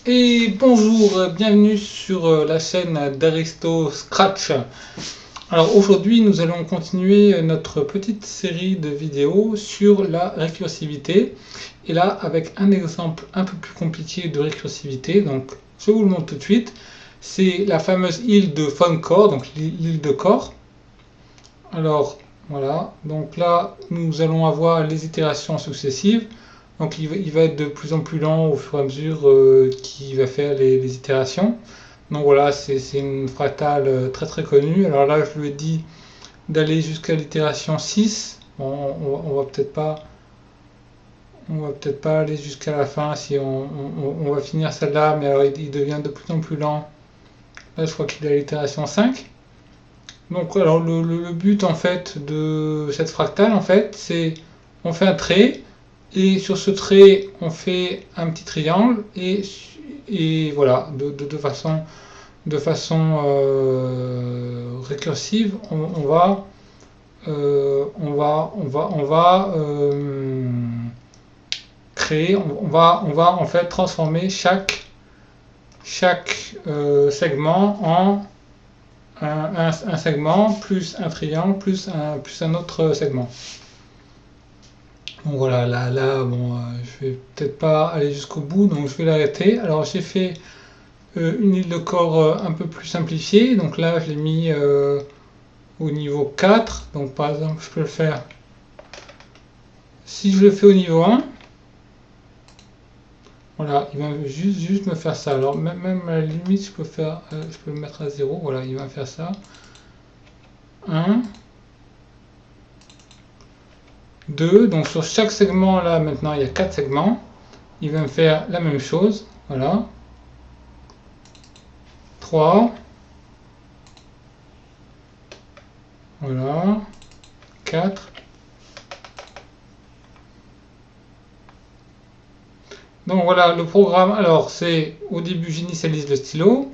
Et bonjour, bienvenue sur la chaîne d'Aristo Scratch. Alors aujourd'hui nous allons continuer notre petite série de vidéos sur la récursivité. Et là avec un exemple un peu plus compliqué de récursivité, donc je vous le montre tout de suite. C'est la fameuse île de Von Core, donc l'île de Core. Alors voilà, donc là nous allons avoir les itérations successives. Donc il va être de plus en plus lent au fur et à mesure qu'il va faire les itérations. Donc voilà, c'est une fractale très très connue. Alors là, je lui ai dit d'aller jusqu'à l'itération 6. Bon, on va peut-être pas aller jusqu'à la fin si on va finir celle-là, mais alors il devient de plus en plus lent. Là, je crois qu'il est à l'itération 5. Donc alors le but en fait de cette fractale en fait, c'est on fait un trait et sur ce trait on fait un petit triangle et voilà de façon récursive on va créer on va en fait transformer chaque segment en un segment plus un triangle plus un autre segment. Donc voilà, là bon, je vais peut-être pas aller jusqu'au bout, donc je vais l'arrêter. Alors j'ai fait une île de corps un peu plus simplifiée, donc là je l'ai mis au niveau 4. Donc par exemple, je peux le faire. Si je le fais au niveau 1, voilà, il va juste me faire ça. Alors même à la limite, je peux le mettre à 0. Voilà, il va faire ça. 1, 2. Donc sur chaque segment là, maintenant il y a 4 segments. Il va me faire la même chose. Voilà. 3. Voilà. 4. Donc voilà, le programme, alors c'est au début j'initialise le stylo,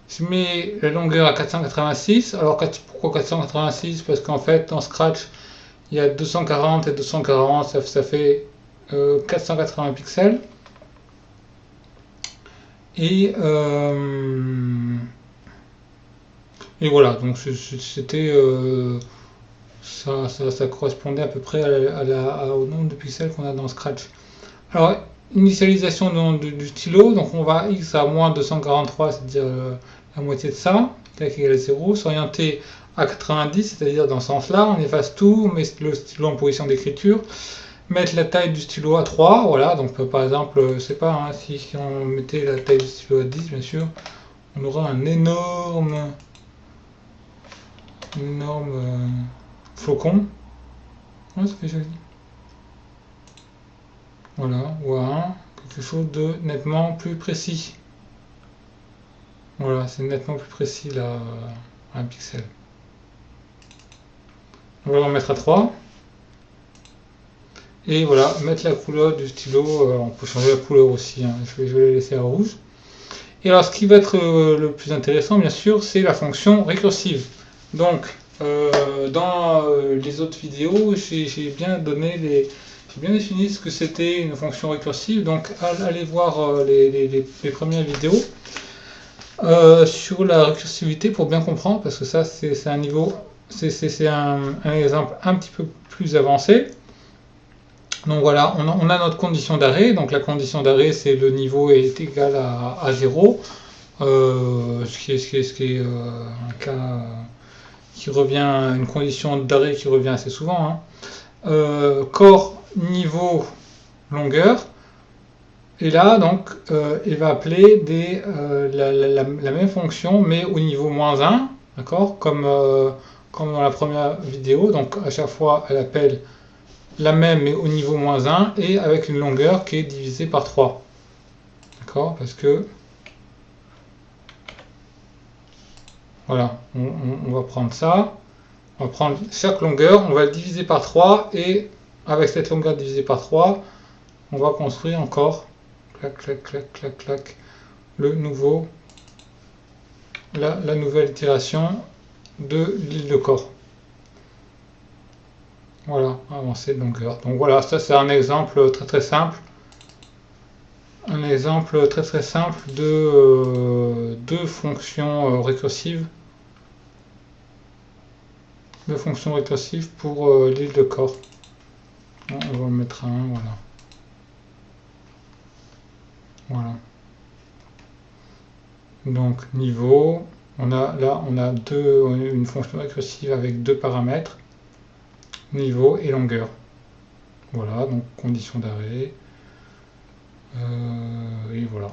je mets la longueur à 486. Alors pourquoi 486? Parce qu'en fait dans Scratch il y a 240 et 240, ça fait 480 pixels. Et, et voilà, donc c'était ça correspondait à peu près au nombre de pixels qu'on a dans Scratch. Alors, initialisation du stylo, donc on va x à moins 243, c'est-à-dire la moitié de ça, qui est égal à 0, s'orienter à 90, c'est-à-dire dans ce sens-là, on efface tout, on met le stylo en position d'écriture, mettre la taille du stylo à 3, voilà, donc par exemple, je sais pas, hein, si on mettait la taille du stylo à 10, bien sûr, on aura un énorme flocon, ouais, ce que j'ai dit. Voilà, ou à 1, quelque chose de nettement plus précis. Voilà, c'est nettement plus précis là, un pixel. On va en mettre à 3. Et voilà, mettre la couleur du stylo, on peut changer la couleur aussi, hein. Je vais la laisser à rouge. Et alors ce qui va être le plus intéressant bien sûr, c'est la fonction récursive. Donc dans les autres vidéos, j'ai bien défini ce que c'était une fonction récursive. Donc allez voir les premières vidéos sur la récursivité pour bien comprendre, parce que ça c'est un niveau, c'est un exemple un petit peu plus avancé. Donc voilà, on a notre condition d'arrêt. Donc la condition d'arrêt, c'est le niveau est égal à 0, ce qui est un cas qui revient, une condition d'arrêt qui revient assez souvent, hein. Corps, niveau, longueur. Et là, donc, il va appeler la même fonction, mais au niveau -1, d'accord, comme dans la première vidéo. Donc à chaque fois, elle appelle la même mais au niveau -1 et avec une longueur qui est divisée par 3. D'accord? Parce que, voilà, on va prendre ça, on va prendre chaque longueur, on va le diviser par 3 et avec cette longueur divisée par 3, on va construire encore, clac, clac, clac, clac, clac, la nouvelle itération de l'île de corps. Voilà, avancée de longueur. Donc voilà, ça c'est un exemple très très simple un exemple très très simple de deux fonctions récursives. Deux fonctions récursives pour l'île de corps. On va en mettre un, voilà. Voilà. Donc niveau, on a une fonction récursive avec deux paramètres, niveau et longueur. Voilà, donc condition d'arrêt. Et voilà.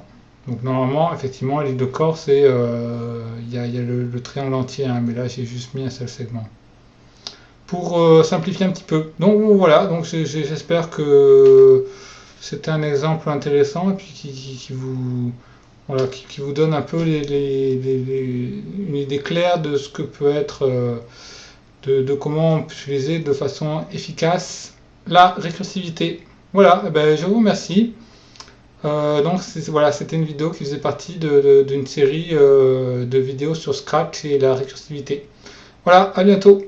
Donc normalement, effectivement, l'île de corps, c'est il y a le triangle entier, hein, mais là j'ai juste mis un seul segment. Pour simplifier un petit peu. Donc voilà, donc j'espère que c'était un exemple intéressant et puis qui vous voilà, qui vous donne un peu une idée claire de ce que peut être de comment on peut utiliser de façon efficace la récursivité. Voilà, eh ben, je vous remercie. Donc voilà, c'était une vidéo qui faisait partie d'une série de vidéos sur Scratch et la récursivité. Voilà, à bientôt.